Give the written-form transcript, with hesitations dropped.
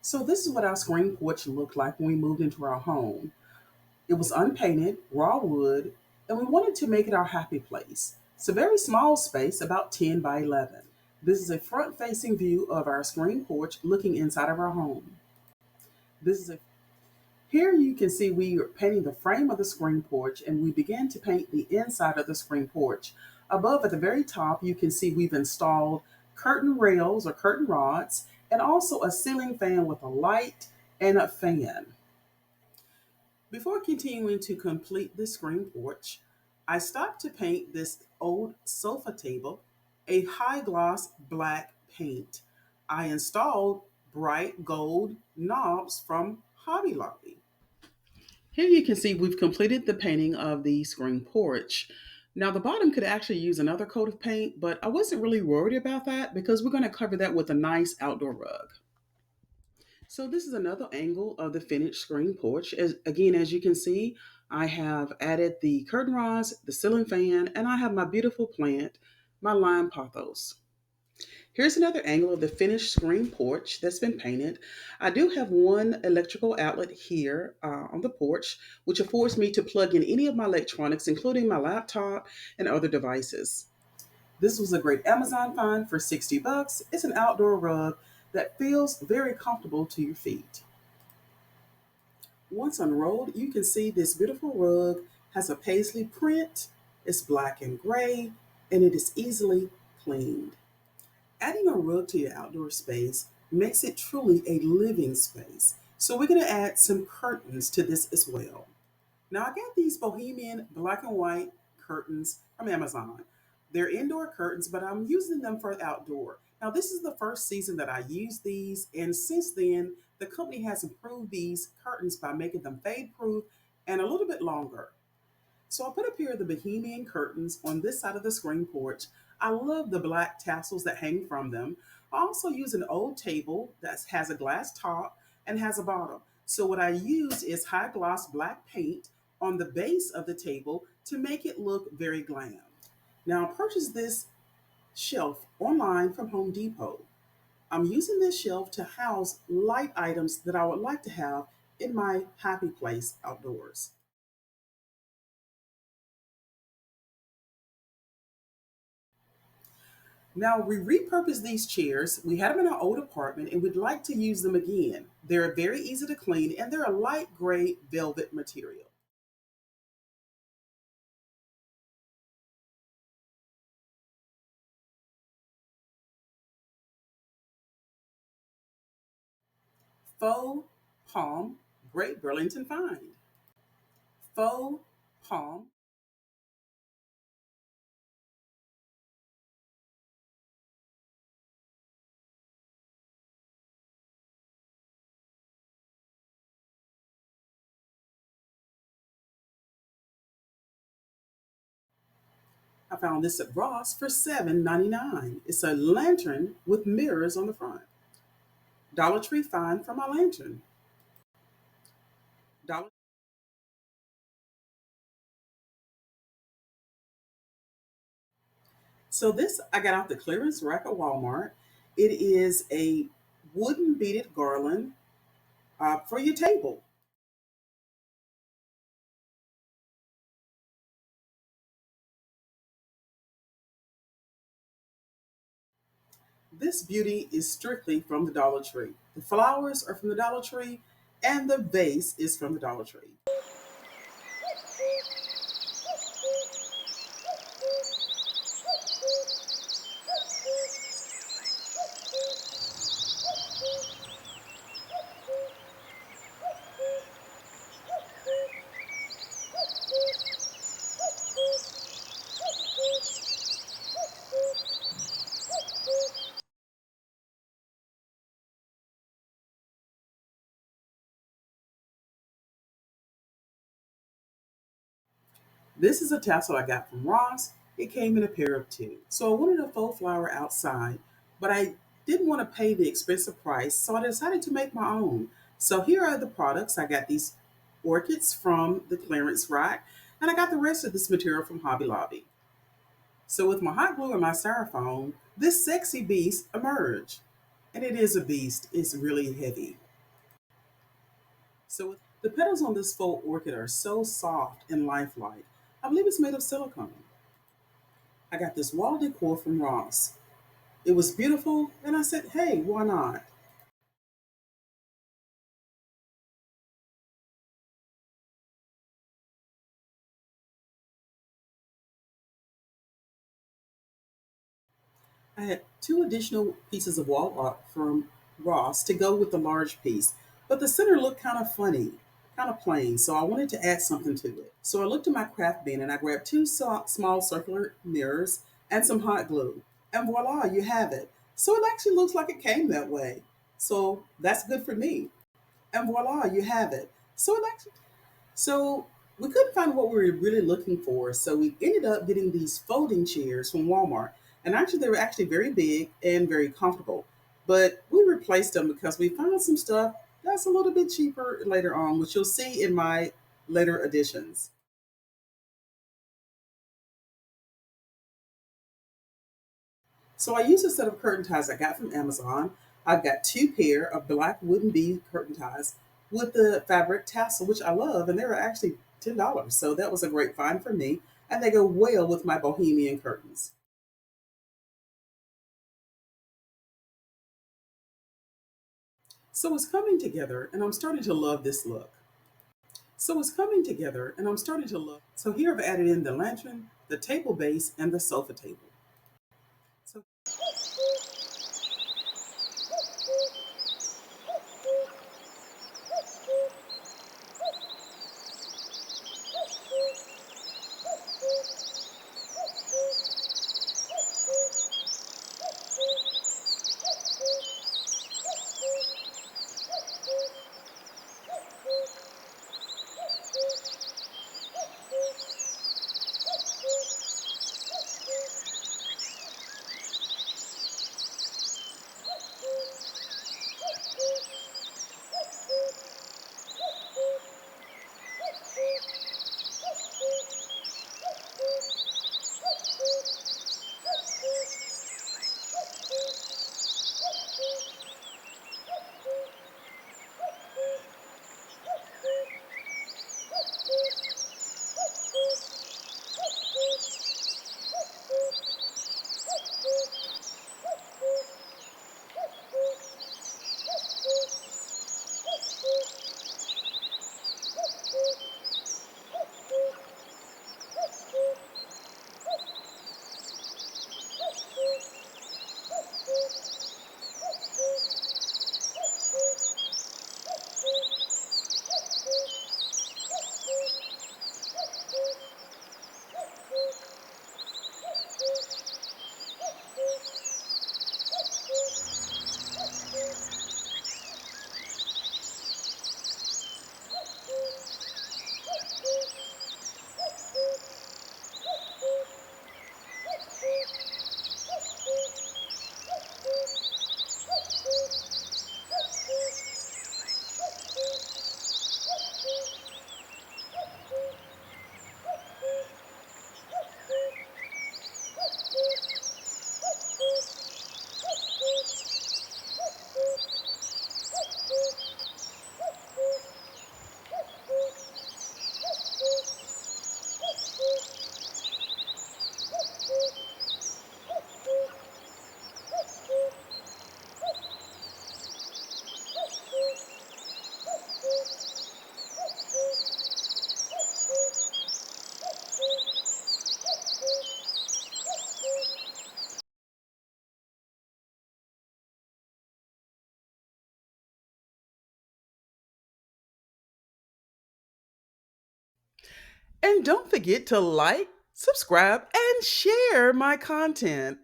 So this is what our screen porch looked like when we moved into our home. It was unpainted, raw wood, and we wanted to make it our happy place. It's a very small space, about 10 by 11. This is a front-facing view of our screen porch looking inside of our home. This is a Here you can see we are painting the frame of the screen porch, and we began to paint the inside of the screen porch. Above at the very top, you can see we've installed curtain rails or curtain rods and also a ceiling fan with a light and a fan. Before continuing to complete the screen porch, I stopped to paint this old sofa table a high gloss black paint. I installed bright gold knobs from Hobby Lobby. Here you can see we've completed the painting of the screen porch. Now the bottom could actually use another coat of paint, but I wasn't really worried about that because we're going to cover that with a nice outdoor rug. So this is another angle of the finished screen porch. As you can see, I have added the curtain rods, the ceiling fan, and I have my beautiful plant, my lime pothos. Here's another angle of the finished screen porch that's been painted. I do have one electrical outlet here on the porch, which affords me to plug in any of my electronics, including my laptop and other devices. This was a great Amazon find for 60 bucks. It's an outdoor rug that feels very comfortable to your feet. Once unrolled, you can see this beautiful rug has a paisley print. It's black and gray, and it is easily cleaned. Adding a rug to your outdoor space makes it truly a living space. So we're going to add some curtains to this as well. Now I got these bohemian black and white curtains from Amazon. They're indoor curtains, but I'm using them for outdoor. Now this is the first season that I use these, and since then the company has improved these curtains by making them fade proof and a little bit longer. So I put a pair of the bohemian curtains on this side of the screen porch. I love the black tassels that hang from them. I also use an old table that has a glass top and has a bottom. So what I use is high gloss black paint on the base of the table to make it look very glam. Now I purchased this shelf online from Home Depot. I'm using this shelf to house light items that I would like to have in my happy place outdoors. Now we repurposed these chairs. We had them in our old apartment and we'd like to use them again. They're very easy to clean and they're a light gray velvet material. Faux palm, great Burlington find. Faux palm. I found this at Ross for $7.99. It's a lantern with mirrors on the front. Dollar Tree find for my lantern. Dollar So this I got off the clearance rack at Walmart. It is a wooden beaded garland for your table. This beauty is strictly from the Dollar Tree. The flowers are from the Dollar Tree, and the vase is from the Dollar Tree. This is a tassel I got from Ross. It came in a pair of two. So I wanted a faux flower outside, but I didn't want to pay the expensive price, so I decided to make my own. So here are the products. I got these orchids from the clearance rack, and I got the rest of this material from Hobby Lobby. So with my hot glue and my styrofoam, this sexy beast emerged. And it is a beast. It's really heavy. So the petals on this faux orchid are so soft and lifelike. I believe it's made of silicone. I got this wall decor from Ross. It was beautiful, and I said, hey, why not? I had two additional pieces of wall art from Ross to go with the large piece, but the center looked kind of funny, kind of plain, so I wanted to add something to it. So I looked at my craft bin and I grabbed two small circular mirrors and some hot glue. And voila, you have it. So it actually looks like it came that way. So that's good for me. And voila, you have it. So we couldn't find what we were really looking for, so we ended up getting these folding chairs from Walmart. And actually, they were actually very big and very comfortable. But we replaced them because we found some stuff that's a little bit cheaper later on, which you'll see in my later editions. So I used a set of curtain ties I got from Amazon. I've got two pair of black wooden bead curtain ties with the fabric tassel, which I love, and they were actually $10. So that was a great find for me. And they go well with my bohemian curtains. So it's coming together, and I'm starting to love this look. So it's coming together, and I'm starting to love. So here I've added in the lantern, the table base, and the sofa table. So and don't forget to like, subscribe, and share my content.